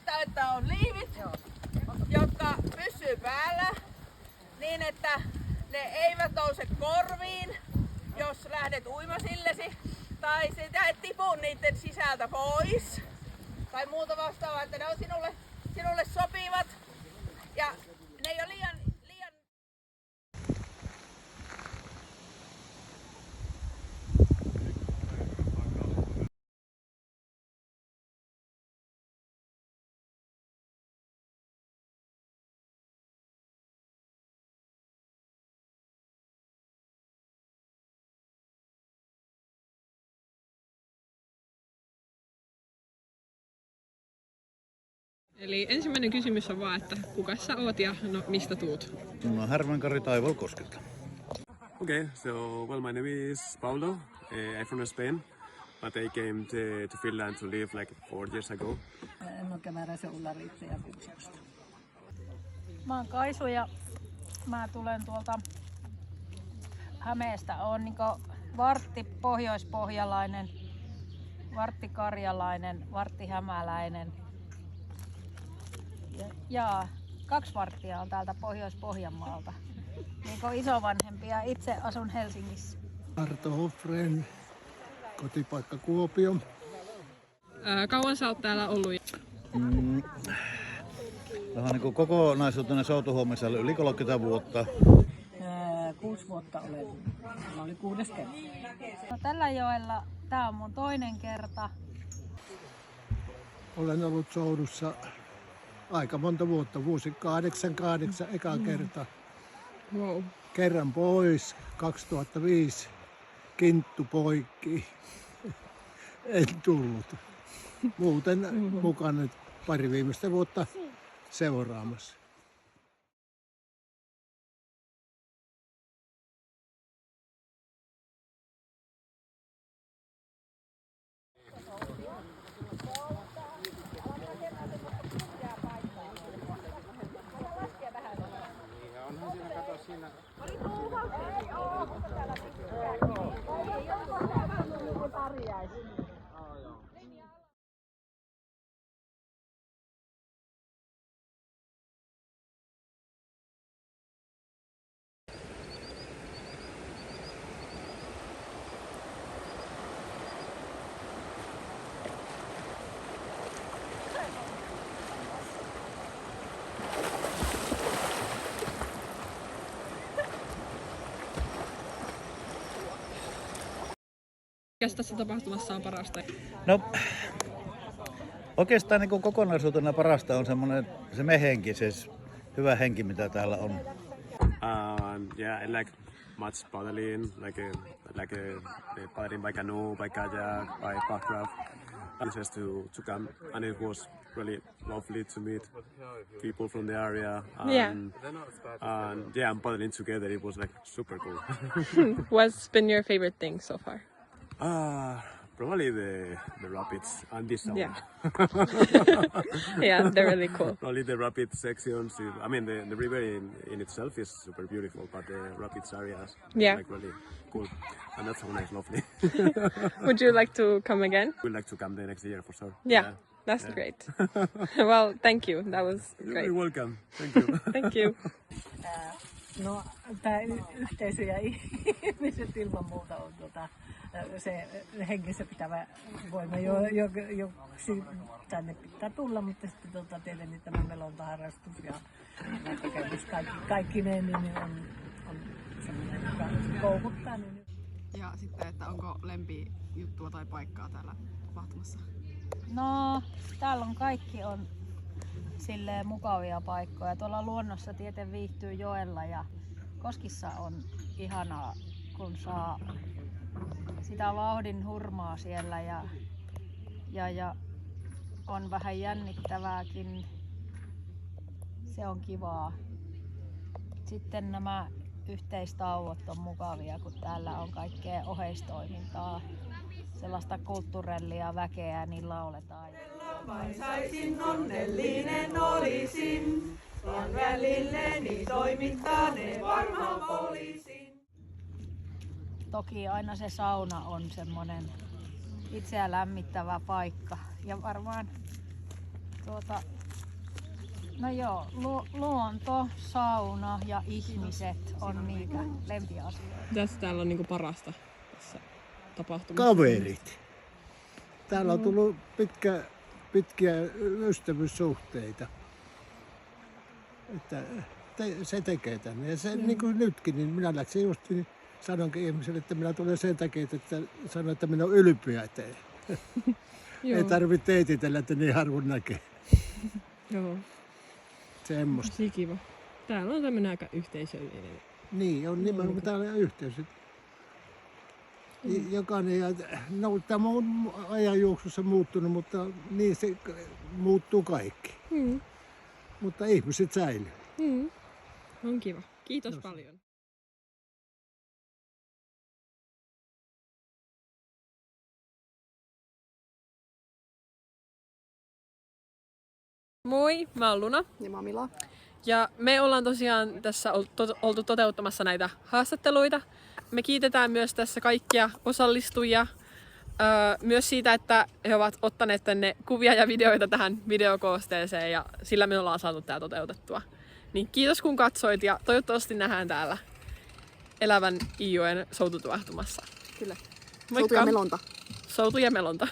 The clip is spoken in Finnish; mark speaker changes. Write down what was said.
Speaker 1: varmistaa, että on liivit, jotka pysyy päällä niin, että ne eivät nouse korviin, jos lähdet uimasillesi, tai sitä et tipu niiden sisältä pois, tai muuta vastaavaa, että ne on sinulle sopivat, ja ne ei ole liian.
Speaker 2: Eli ensimmäinen kysymys on vaan, että kuka sä oot ja mistä tuut?
Speaker 3: No, Härmänkari Taivalkoskelta.
Speaker 4: Okay, so my name is Paulo. I'm from Spain, but I came to Finland to live like 4 years ago.
Speaker 5: No Kämäräisen Ulla-Riitta ja Kuusiosta.
Speaker 6: Mä oon Kaisu ja mä tulen tuolta Hämeestä. Oon niinku vartti pohjoispohjalainen, vartti karjalainen, vartti hämäläinen. Ja 2 varttia on täältä Pohjois-Pohjanmaalta. Niin isovanhempia. Itse asun Helsingissä.
Speaker 7: Arto Hoffren, kotipaikka Kuopio.
Speaker 2: Kauan sä oot täällä ollut?
Speaker 3: Vähän niin kuin kokonaisuutena soutuhommissa yli 30 vuotta.
Speaker 5: 6 vuotta olen. Mä olin 6. kerta.
Speaker 6: No, tällä joella tää on mun toinen kerta.
Speaker 7: Olen ollut soudussa aika monta vuotta, vuosi 88 eka kerta.
Speaker 2: Wow.
Speaker 7: Kerran pois, 2005 kinttu poikki. En tullut. Muuten mukana nyt pari viimeistä vuotta seuraamassa.
Speaker 2: Mikäs tässä tapahtumassa on parasta?
Speaker 3: No, oikeastaan niin kuin kokonaisuutena parasta on se mehenki, se hyvä henki, mitä täällä on.
Speaker 4: Yeah, I like much paddling, like paddling by canoe, by kayak, by packraft. Just to come, and it was really lovely to meet people from the area. And I'm paddling together. It was like super cool.
Speaker 2: What's been your favorite thing so far?
Speaker 4: Probably the rapids and this sauna.
Speaker 2: Yeah. Yeah, they're really cool.
Speaker 4: Probably the rapid sections. I mean, the river in itself is super beautiful, but the rapids areas are like really cool. And that sauna is lovely.
Speaker 2: Would you like to come again?
Speaker 4: We'd like to come the next year for sure.
Speaker 2: Yeah. That's great. Well, thank you. That was great.
Speaker 4: You're welcome. Thank you.
Speaker 2: Thank you.
Speaker 5: No, tämä yhteisö ja ihmiset ilman muuta on se hengissä pitävä voima, joksi tänne pitää tulla, mutta sitten tietenkin tämä melontaharrastus ja kokemus kaikki ne niin on sellainen, joka koukuttaa. Niin.
Speaker 8: Ja sitten, että onko lempijuttua tai paikkaa täällä tapahtumassa?
Speaker 6: No, täällä on kaikki on silleen mukavia paikkoja. Tuolla luonnossa tieten viihtyy joella ja Koskissa on ihanaa, kun saa sitä vauhdin hurmaa siellä ja on vähän jännittävääkin. Se on kivaa. Sitten nämä yhteistauot on mukavia, kun täällä on kaikkea oheistoimintaa. Sellaista kulttuurellia väkeä, niin lauletaan.
Speaker 1: Vain saisin onnellinen olisin, vaan välilleni toimittaneen varmaan olisin.
Speaker 6: Toki aina se sauna on semmoinen itseä lämmittävä paikka ja varmaan No joo, luonto, sauna ja ihmiset on niitä lempiasioita.
Speaker 2: Tässä täällä on niinku parasta tässä tapahtumassa?
Speaker 7: Kaverit. Täällä on tullut pitkiä ystävyyssuhteita. Että se tekee tänne. Ja se, niin kuin nytkin, niin minä läksin just, niin sanonkin ihmiselle, että minä tulen sen takia, että sanon, että minä olen ylpeä teille. Ei tarvitse teititellä, että niin harvoin näkee.
Speaker 2: Joo.
Speaker 7: Semmosta.
Speaker 2: Tosi kiva. Täällä on tämmönen aika yhteisöllinen.
Speaker 7: Niin, on nimenomaan täällä yhteys. Jokainen, no tämä on ajanjuoksussa muuttunut, mutta niin se muuttuu kaikki. Mutta ihmiset säilyy.
Speaker 2: On kiva. Kiitos paljon. Moi, mä oon Luna.
Speaker 8: Ja Mamila.
Speaker 2: Ja me ollaan tosiaan tässä oltu toteuttamassa näitä haastatteluita. Me kiitetään myös tässä kaikkia osallistujia. Myös siitä, että he ovat ottaneet tänne kuvia ja videoita tähän videokoosteeseen ja sillä me ollaan saatu tää toteutettua. Niin kiitos kun katsoit ja toivottavasti nähdään täällä elävän Iijoen soututapahtumassa.
Speaker 8: Kyllä.
Speaker 2: Moikka!
Speaker 8: Soutu ja melonta.
Speaker 2: Soutu ja melonta.